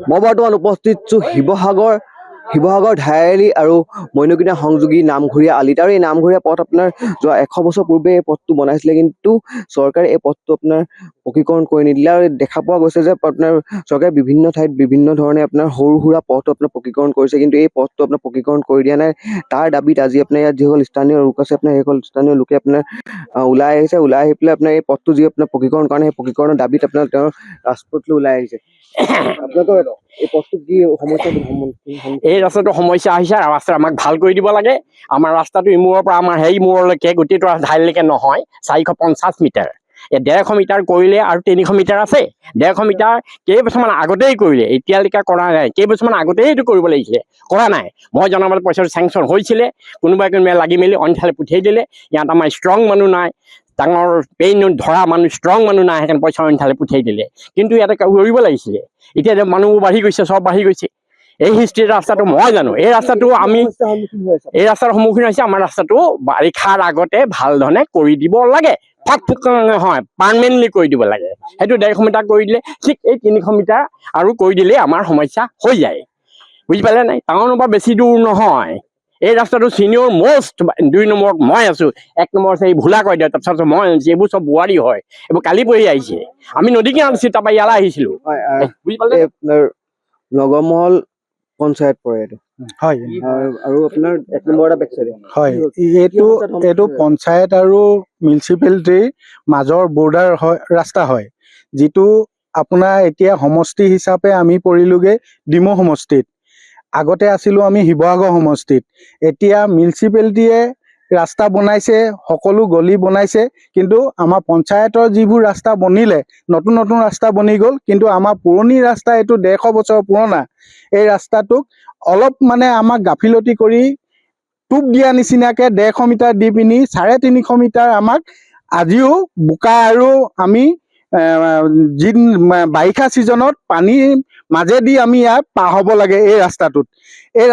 মই বৰ্তমান উপস্থিত আছো শিৱসাগৰ ধাইআলি আৰু মইনকিনা সংযোগী নামঘৰীয়া আলিত। আৰু এই নামঘৰীয়া পথ আপোনাৰ যোৱা 100 বছৰ পূৰ্বে এই পথটো বনাইছিলে, কিন্তু চৰকাৰে এই পথটো আপোনাৰ পকীকৰণ কৰি নিদিলে। আৰু দেখা পোৱা গৈছে যে আপোনাৰ চৰকাৰে বিভিন্ন ঠাইত বিভিন্ন ধৰণে আপোনাৰ সৰু সুৰা পথটো আপোনাৰ পকীকৰণ কৰিছে, কিন্তু এই পথটো আপোনাৰ পকীকৰণ কৰি দিয়া নাই। তাৰ দাবীত আজি আপোনাৰ ইয়াত যিসকল স্থানীয় লোক আছে, আপোনাৰ সেইসকল স্থানীয় লোকে আপোনাৰ ওলাই আহিছে। ওলাই আহি পেলাই আপোনাৰ এই পথটো যি আপোনাৰ পকীকৰণ কাৰণে সেই পকীকৰণৰ দাবীত আপোনাৰ তেওঁৰ ৰাজপথলৈ ওলাই আহিছে। আপোনালোকৰ এই পথটো কি সমস্যা? এই ৰাস্তাটো সমস্যা আহিছে, ৰাস্তা আমাক ভাল কৰি দিব লাগে। আমাৰ ৰাস্তাটো ইমূৰৰ পৰা আমাৰ সেই মূৰলৈকে গোটেইটো ধাইলৈকে নহয়, 450 মিটাৰ। 150 মিটাৰ কৰিলে আৰু 300 মিটাৰ আছে। 150 মিটাৰ কেইবছৰমান আগতেই কৰিলে, এতিয়ালৈকে কৰা নাই। কেইবছৰমান আগতেই এইটো কৰিব লাগিছিলে, কৰা নাই। মই জনামতে পইচাটো চেংচন হৈছিলে, কোনোবাই লাগি মেলি অন্যফালে পঠিয়াই দিলে। ইয়াত আমাৰ ষ্ট্ৰং মানুহ নাই, ডাঙৰ পেইন ধৰা মানুহ ষ্ট্ৰং মানুহ নাই, সেইকাৰণে পইচা অন্যফালে পঠিয়াই দিলে। কিন্তু ইয়াতে কৰিব লাগিছিলে। এতিয়া মানুহবোৰ বাঢ়ি গৈছে, চব বাঢ়ি গৈছে। এই হিষ্ট্ৰীৰ ৰাস্তাটো মই জানো, এই ৰাস্তাটো আমি এই ৰাস্তাৰ সন্মুখীন হৈছে। আমাৰ ৰাস্তাটো বাৰিষাৰ আগতে ভাল ধৰণে কৰি দিব লাগে। ফাক ফুক নহয়, পাৰ্মানেণ্টলি কৰি দিব লাগে। সেইটো 150 মিটাৰ কৰি দিলে ঠিক, এই 300 মিটাৰ আৰু কৰি দিলে আমাৰ সমস্যা হৈ যায়। বুজি পালে নাই? টাউনৰ পৰা বেছি দূৰ নহয়। এই ৰাস্তাটো ছিনিয়ৰ মষ্ট 2 নম্বৰত মই আছো, 1 নম্বৰ আছে এই ভোলা কয় দিয়া, তাৰপিছত মই এইবোৰ চব বোৱাৰী হয়, এইবোৰ কালি পঢ়ি আহিছে। আমি নদী কিনাৰত আছিলো, তাৰপৰা ইয়ালৈ আহিছিলো। বুজি পালে? নগৰমহল পঞ্চায়ত পৰে এইটো, হয়। আৰু আপোনাৰ 1 নম্বৰ এটা বেক চাইডে হয়, এইটো পঞ্চায়ত আৰু মিউনিচিপালিটিৰ মাজৰ বৰ্ডাৰ ৰাস্তা হয়, যিটো আপোনাৰ এতিয়া সমষ্টি হিচাপে আমি পৰিলোগে ডিমৌ সমষ্টিত। আগতে আছিলো আমি শিৱসাগৰ সমষ্টিত। এতিয়া মিউনিচিপালিটিয়ে ৰাস্তা বনাইছে, সকলো গলি বনাইছে, কিন্তু আমাৰ পঞ্চায়তৰ যিবোৰ ৰাস্তা বনিলে, নতুন নতুন ৰাস্তা বনি গ'ল, কিন্তু আমাৰ পুৰণি ৰাস্তা এইটো 150 বছৰ পুৰণা। এই ৰাস্তাটোক অলপ মানে আমাক গাফিলতি কৰি টোপ দিয়া নিচিনাকে 150 মিটাৰ দি পিনি 350 মিটাৰ আমাক আজিও বোকা, আৰু আমি যি বাৰিষা ছিজনত পানীৰ মাজেদি আমি ইয়াত পাৰ হ'ব লাগে। এই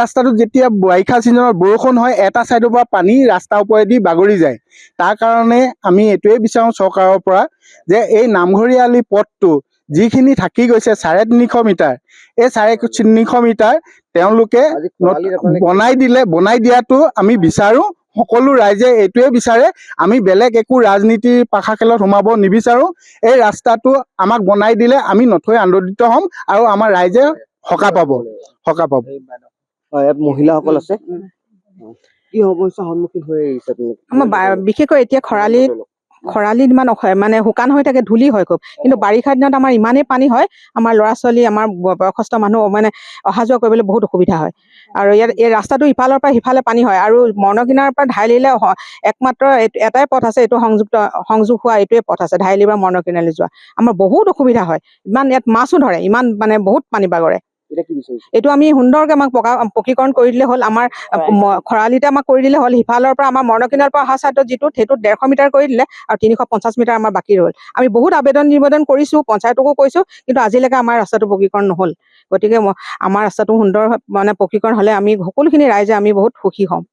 ৰাস্তাটোত যেতিয়া বাৰিষা ছিজনত বৰষুণ হয়, এটা ছাইডৰ পৰা পানী ৰাস্তাৰ ওপৰেদি বাগৰি যায়। তাৰ কাৰণে আমি এইটোৱে বিচাৰোঁ চৰকাৰৰ পৰা যে এই নামঘৰীয়া আলি পথটো যিখিনি থাকি গৈছে 350 মিটাৰ, এই 350 মিটাৰ তেওঁলোকে বনাই দিয়াটো আমি বিচাৰো। সকলো ৰাইজে এইটোৱে বিচাৰে, আমি বেলেগ একো ৰাজনীতিৰ পাশা খেলত সোমাব নিবিচাৰো। এই ৰাস্তাটো আমাক বনাই দিলে আমি নথৈ আনন্দিত হ'ম, আৰু আমাৰ ৰাইজে সকাহ পাব। ইয়াত মহিলাসকল আছে, কি সমস্যাৰ সন্মুখীন হৈ আহিছে? আমাৰ বিশেষকৈ এতিয়া খৰালিত ইমান মানে শুকান হৈ থাকে, ধূলি হয় খুব, কিন্তু বাৰিষা দিনত আমাৰ ইমানেই পানী হয়, আমাৰ ল'ৰা ছোৱালী, আমাৰ বয়সস্থ মানুহ মানে অহা যোৱা কৰিবলৈ বহুত অসুবিধা হয়। আৰু ইয়াত এই ৰাস্তাটো ইফালৰ পৰা সিফালে পানী হয়, আৰু মৰণকিনাৰ পৰা ধাইলিলে একমাত্ৰ এটাই পথ আছে, এইটো সংযোগ হোৱা এইটোৱে পথ আছে, ধাইলি বা মৰণকিনালৈ যোৱা। আমাৰ বহুত অসুবিধা হয়, ইমান ইয়াত মাছো ধৰে, ইমান মানে বহুত পানী বাগৰে। এইটো আমি সুন্দৰকে আমাক পকীকৰণ কৰি দিলে হ'ল। আমাৰ খৰালিতে আমাক কৰি দিলে হ'ল। সিফালৰ পৰা আমাৰ মৰণকিনাৰ পৰা অহা চাইডত সেইটোত 150 মিটাৰ কৰি দিলে, আৰু 350 মিটাৰ আমাৰ বাকী ৰ'ল। আমি বহুত নিবেদন কৰিছো, পঞ্চায়তকো কৈছো, কিন্তু আজিলৈকে আমাৰ ৰাস্তাটো পকীকৰণ নহ'ল। গতিকে আমাৰ ৰাস্তাটো সুন্দৰ মানে পকীকৰণ হ'লে আমি সকলোখিনি ৰাইজে আমি বহুত সুখী হ'ম।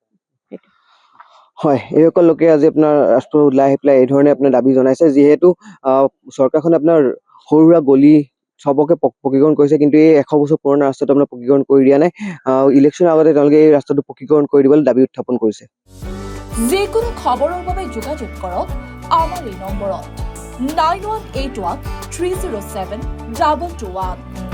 হয়, এইসকল লোকে আজি আপোনাৰ ৰাস্তাত ওলাই আহি পেলাই এই ধৰণে আপোনাৰ দাবী জনাইছে। যিহেতু চৰকাৰখনে আপোনাৰ সৰু সুৰা গলি চবকে পকীকৰণ কৰিছে, কিন্তু এই 100 বছৰ পুৰণা ৰাস্তাটো আপোনাৰ পকীকৰণ কৰি দিয়া নাই। ইলেকশ্যনৰ আগতে তেওঁলোকে এই ৰাস্তাটো পকীকৰণ কৰি দিবলৈ দাবী উত্থাপন কৰিছে। যিকোনো খবৰৰ বাবে যোগাযোগ কৰক আমাৰ এই নম্বৰত 9181 307 221।